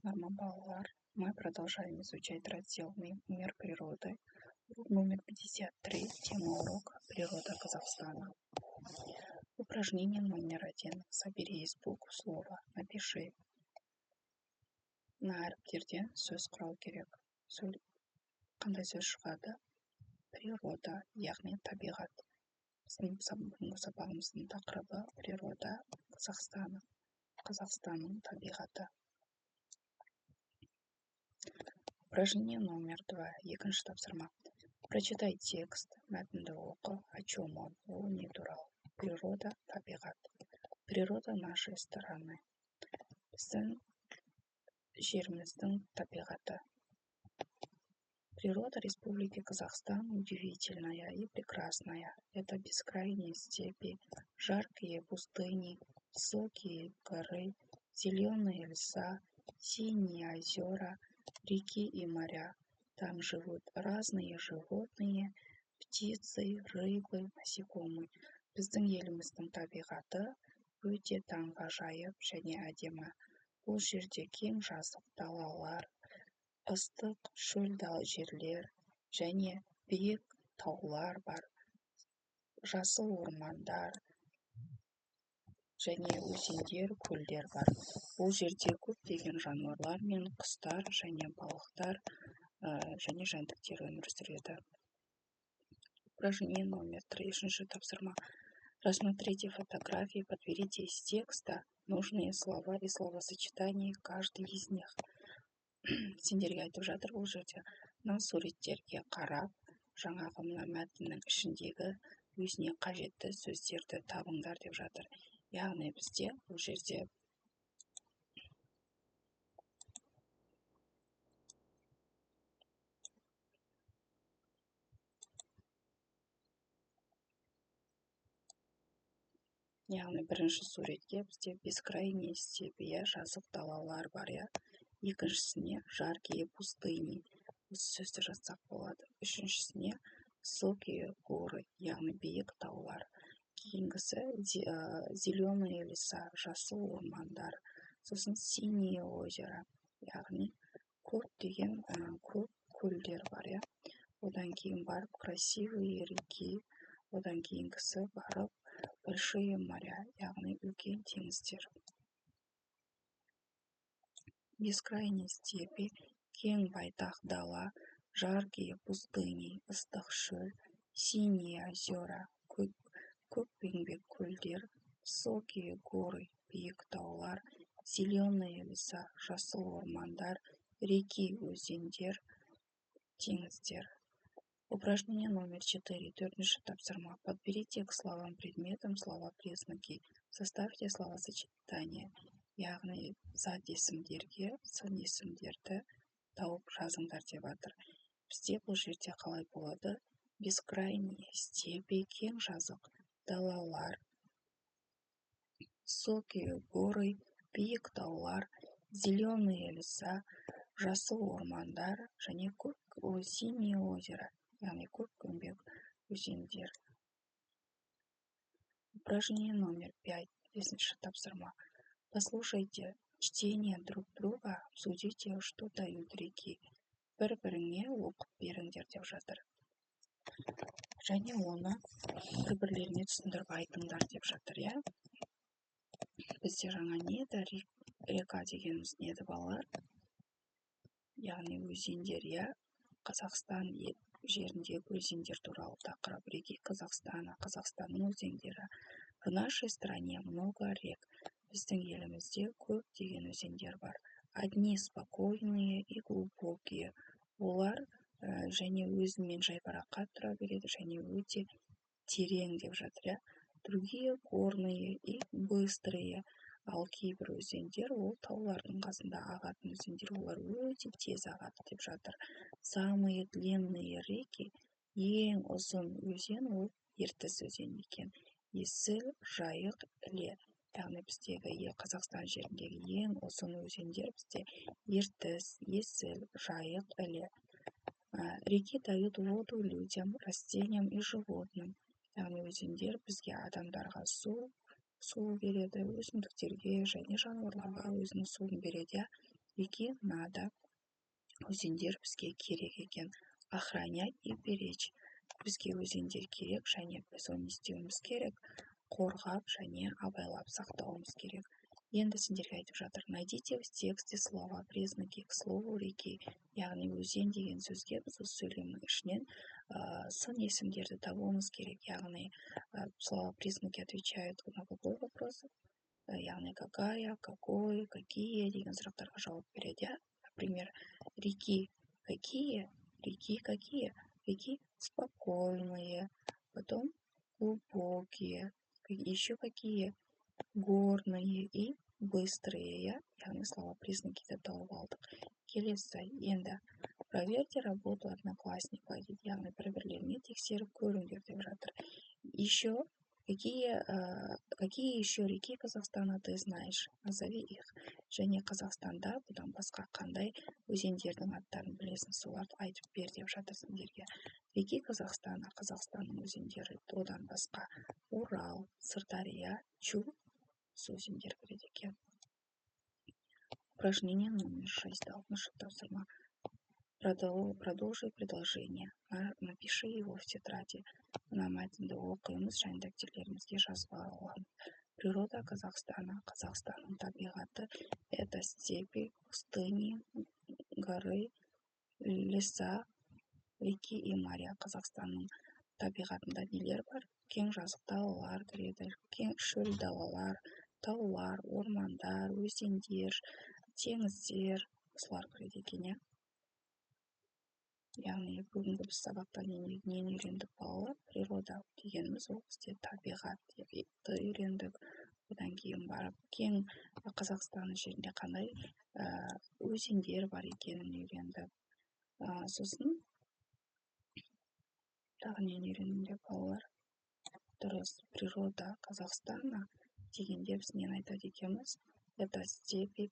Нормально, балалар. Мы продолжаем изучать раздел «Мир природы». Урок номер 53. Тема урока «Природа Казахстана». Упражнение номер 1. Собери из букв слова. Напиши. На әріптерден сөз құрау керек. Қандай сөз шығады? Природа, яғни табиғат. Біздің бүгінгі сабағымыздың тақырыбы природа Казахстана. Қазақстанның табиғаты. Упражнение номер 2. Екінші тапсырма. Прочитай текст, мәтінді оқы, о чем он, ол не туралы. Природа, табиғат. Природа нашей стороны. Біздің жеріміздің табиғаты. Природа Республики Казахстан удивительная и прекрасная. Это бескрайние степи, жаркие пустыни, высокие горы, зеленые леса, синие озера, реки и моря. Там живут разные животные, птицы, рыбы, насекомые. Біздің еліміздің табиғаты өте таңғажайып және әдемі. Бұл жерде кең жазық далалар, ыстық шөл жерлер және биік таулар бар, жасыл ормандар және өзендер, көлдер бар. Бұл жерде көптеген жануарлар мен құстар және балықтар және жәндіктер өмір сүреді. Упражнение номер 3. Үшінші тапсырма. Рассмотрите фотографии, подберите из текста нужные слова и словосочетания, каждый из них. Сендерге айтып жатыр бұл жерде. Мына суреттерге қарап, жаңағы мына мәтіннің ішіндегі өзіне қажетті сөздерді табыңдар деп жатыр. Яғни бізде бұл жерде бірінші суретке бізде бескрайние степи, жазық далалар бар, екіншісіне жаркие пустыни, осы сөзді жазсақ болады. Үшіншісіне высокие горы, яғни биік таулар. Кейінгісі зеленые леса, жасыл ормандар. Сосын синие озера, яғни көптеген көп көлдер бар, Одан кейін барып красивые реки, одан кейінгісі барып большие моря, яғни үлкен теңіздер. Бескрайние степи, кең байтақ дала, жаркие пустыни, ыстық шөл, синие озера, көкпеңбек көлдер, высокие горы, биік таулар, зеленые леса, жасыл ормандар, реки, өзендер, теңіздер. Упражнение номер 4. Төртінші тапсырма. Подберите к словам предметам слова-признаки. Составьте словосочетание. Яғни зат есімдерге сын есімдерді тауып жазыңдар деп жатыр. Бізде бұл жерде қалай болады? Бескрайние степи, кең жазық далалар, высокие горы, биік таулар, зеленые леса, жасыл ормандар және синие озера, яғни көкпеңбек өзендер. Упражнение номер 5. Бесінші тапсырма. Послушайте чтение друг друга, обсудите, что дают реки. Бір-біріңе оқып беріңдер деп жатыр. Және оны бір-бірлеріне түсіндіріп айтыңдар деп жатыр, Бізде жаңа не еді? Река дегеніміз не еді, балалар? Яғни өзендер, Қазақстан жеріндегі өзендер туралы тақырып. Реки Казахстана, Қазақстанның өзендері. В нашей стране много рек. Біздің елімізде көптеген өзендер бар. Одни спокойные и глубокие. Олар және өзімен жайбарақат тұра береді, және өте терең деп жатыр, Другие горные и быстрые. Ал кейбір өзендер, ол таулардың қасында ағатын өзендер, олар өте тез ағады деп жатыр. Самые длинные реки, ең ұзын өзен, ол Ертіс өзені екен. Есіл, Жайық, Іле. Яғни біздегі Қазақстан жеріндегі ең ұзын өзендер бізде Ертіс, Есіл, Жайық, Іле. Реки дают воду людям, растениям и животным. Яғни өзендер бізге адамдарға су береді, өсімдіктерге және жануарларға өзінің суын береді, реки надо, өзендер бізге керек екен. Охранять и беречь. Бізге өзендер керек, және біз оны не істеуіміз керек? Қорғап және абайлап сақтауымыз керек. Енді сендерге айтып жатыр. Найдите в тексте слова, признаки к слову реки. Яғни өзен деген сөзге біз осы сөйлемнің ішінен сын есімдерді табуымыз керек. Яғни слова признаки отвечают на какой вопрос? Яғни какая, какой, какие деген сұрақтарға жауап береді. Например, реки какие? Реки какие? Реки спокойные, потом глубокие, еще какие? Горные и быстрые. Яғни слова признаки деп тауып алдық. Келесі, енді проверьте работу одноклассника дейді. Яғни бір-бірлеріңе тексеріп көріңдер деп жатыр. Еще какие еще реки Казахстана ты знаешь? Назови их. Және Қазақстанда бұдан басқа қандай өзендердің аттарын білесің, соларды айтып бер деп жатыр сендерге. Реки Казахстана, Қазақстанның өзендері, одан басқа Урал, Сырдария, Чу өзендер кіреді екен. Упражнение номер 6. 6 тапсырма. Продолжи предложение. Напиши его в тетради. Мына мәтінді оқимыз және дәптерлерімізге жазып аламыз. Природа Казахстана. Қазақстанның табиғаты – это степи, пустыни, горы, леса, реки и моря. Қазақстанның табиғатында нелер бар? Кең жазық далалар кіреді, кең шөл далалар, таулар, ормандар, өзендер, теңіздер, осылар кіреді екен, иә. Яғни бүгінгі біз сабақта нені үйрендік балалар? Природа дегеніміз ол бізде табиғатты үйрендік. Одан кейін барып кең Қазақстан жерінде қандай өзендер бар екенін үйрендік. Сосын тағы нені үйрендік балалар? Дұрыс, природа Казахстана дегенде біз нені айтады екенбіз? Это степи,